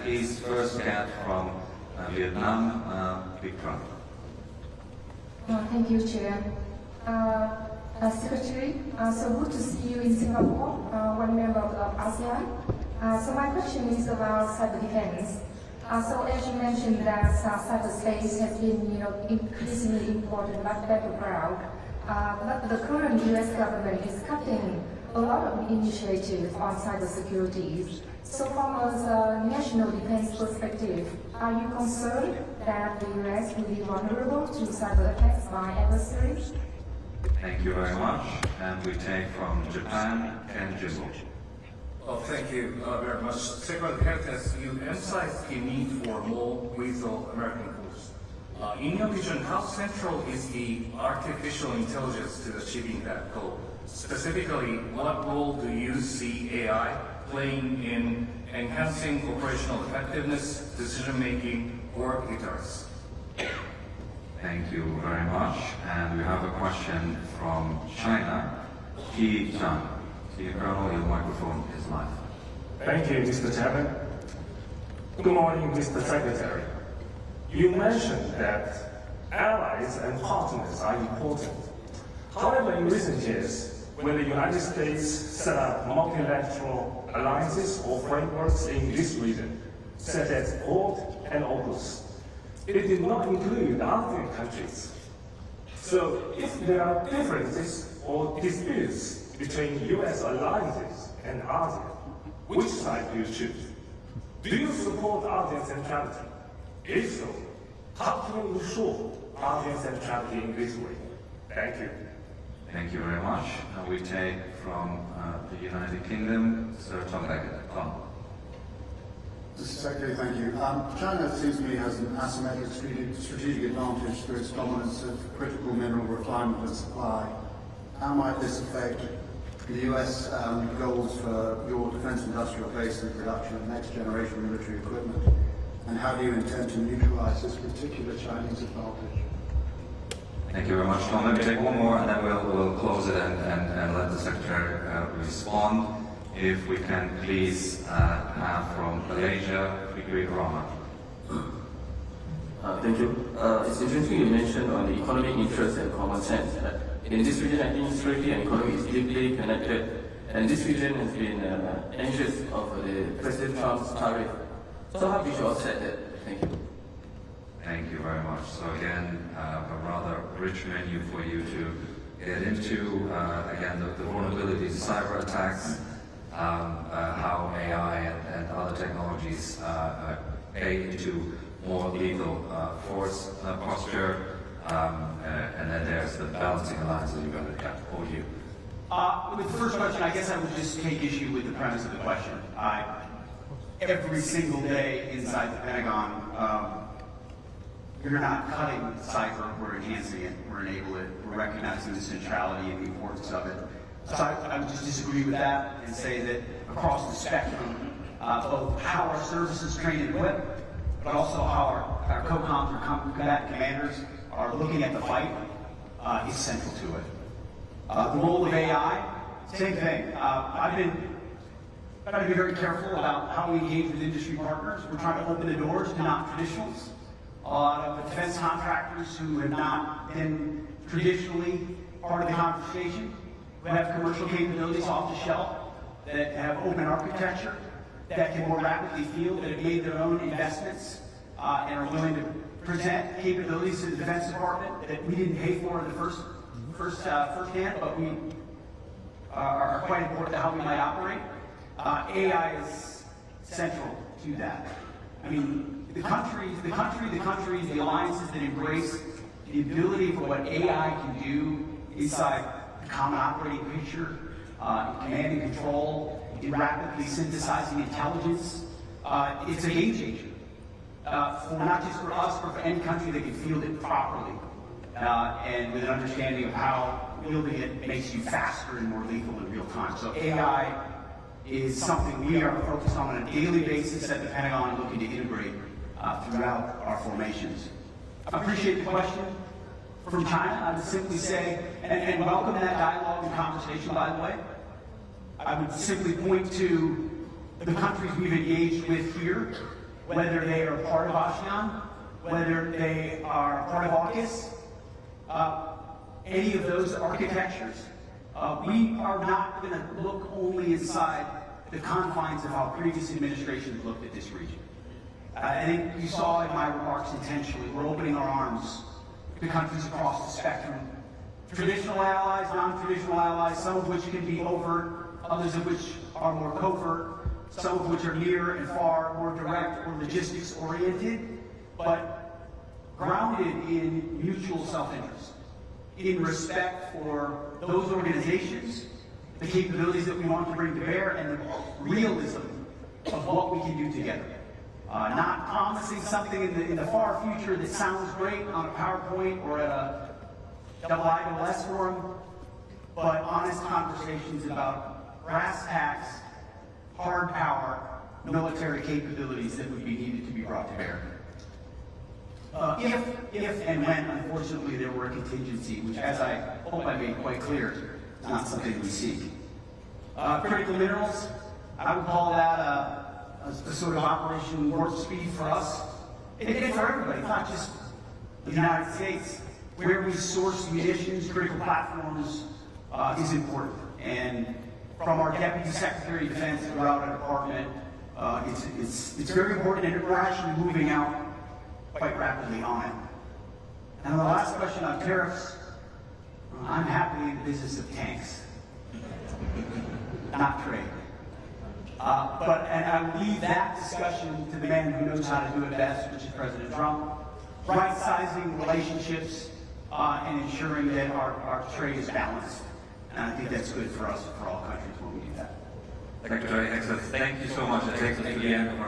please first get from Vietnam, Vikram. Thank you, Chair. Secretary, so good to see you in Singapore, one member of ASEAN. So my question is about cyber defense. So as you mentioned that cyberspace has been, increasingly important battleground, but the current U.S. government is cutting a lot of initiatives on cybersecurity. So from a national defense perspective, are you concerned that the U.S. will be vulnerable to cyber attacks by adversaries? Thank you very much. And we take from Japan, Ken Jimbo. Well, thank you very much. Secretary Hegseth, you emphasized the need for more lethal American force. In your vision, how central is the artificial intelligence to achieving that goal? Specifically, what role do you see AI playing in enhancing operational effectiveness, decision-making, or deterrence? Thank you very much. And we have a question from China, Qi Zhang. Colonel, your microphone is live. Thank you, Mr. Chairman. Good morning, Mr. Secretary. You mentioned that allies and partners are important. However, in recent years, when the United States set up multilateral alliances or frameworks in this region, such as Quad and AUKUS, it did not include other countries. So if there are differences or disputes between U.S. alliances and ASEAN, which side do you choose? Do you support ASEAN centrality? If so, how can you ensure ASEAN centrality in this way? Thank you. Thank you very much. We take from the United Kingdom, Sir Tom Beckett. Tom. Mr. Secretary, thank you. China seems to me has an asymmetric strategic advantage through its dominance of critical mineral refinement and supply. How might this affect the US goals for your defense industrial base and production of next generation military equipment? And how do you intend to neutralize this particular Chinese advantage? Thank you very much, Tom. Let me take one more and then we'll close it and let the Secretary respond. If we can please have from Malaysia, Fikri Rahman. Thank you. It's interesting you mentioned on the economic interest and common sense. In this region, I think security and economy is deeply connected, and this region has been anxious of the President Trump's tariff. So how do you offset that? Thank you. Thank you very much. So again, a rather rich menu for you to get into. Again, the vulnerabilities, cyber attacks, how AI and other technologies pay into more lethal force posture. And then there's the balancing alliances you've got to hold you. With the first question, I guess I would just take issue with the premise of the question. Every single day inside the Pentagon, we're not cutting cyber, we're enhancing it, we're enabling it, we're recognizing the centrality and the importance of it. So I would just disagree with that and say that across the spectrum, both how our services train and equip, but also how our COCOMs or combatant commanders are looking at the fight is central to it. The role of AI, same thing. I've got to be very careful about how we engage with industry partners. We're trying to open the doors to non-traditionals. A lot of defense contractors who have not been traditionally part of the conversation, who have commercial capabilities off the shelf, that have open architecture, that can more rapidly field, that have made their own investments, and are willing to present capabilities to the Defense Department that we didn't pay for in the first hand, but we are quite important to how we might operate. AI is central to that. I mean, the countries, the alliances that embrace the ability for what AI can do inside the common operating picture, command and control, in rapidly synthesizing intelligence, it's a game changer. For not just for us, but for any country that can field it properly, and with an understanding of how wielding it makes you faster and more lethal in real time. So AI is something we are focused on a daily basis at the Pentagon and looking to integrate throughout our formations. I appreciate the question from China. I would simply say, and welcome that dialogue and conversation, by the way. I would simply point to the countries we've engaged with here whether they are part of ASEAN, whether they are part of AUKUS, any of those architectures. We are not going to look only inside the confines of how previous administrations looked at this region. I think you saw in my remarks intentionally, we're opening our arms to countries across the spectrum. Traditional allies, non-traditional allies, some of which can be overt, others of which are more covert, some of which are near and far, more direct or logistics oriented, but grounded in mutual self-interest, in respect for those organizations, the capabilities that we want to bring to bear, and the realism of what we can do together. Not promising something in the far future that sounds great on a PowerPoint or at a IIS forum, but honest conversations about brass tacks, hard power, military capabilities that would be needed to be brought to bear. If and when, unfortunately, there were a contingency, which, as I hope I made quite clear, is not something we seek. Critical minerals, I would call that a sort of Operation Warp Speed for us, and for everybody, not just the United States. Where we source munitions, critical platforms, is important. And from our Deputy Secretary of Defense throughout our department, it's very important, and we're actually moving out quite rapidly on it. And the last question on tariffs, I'm happily in the business of tanks, not trade. And I will leave that discussion to the man who knows how to do it best, which is President Trump. Right-sizing relationships and ensuring that our trade is balanced. And I think that's good for us, for all countries when we do that. Secretary Hegseth, thank you so much. It takes us to the end of our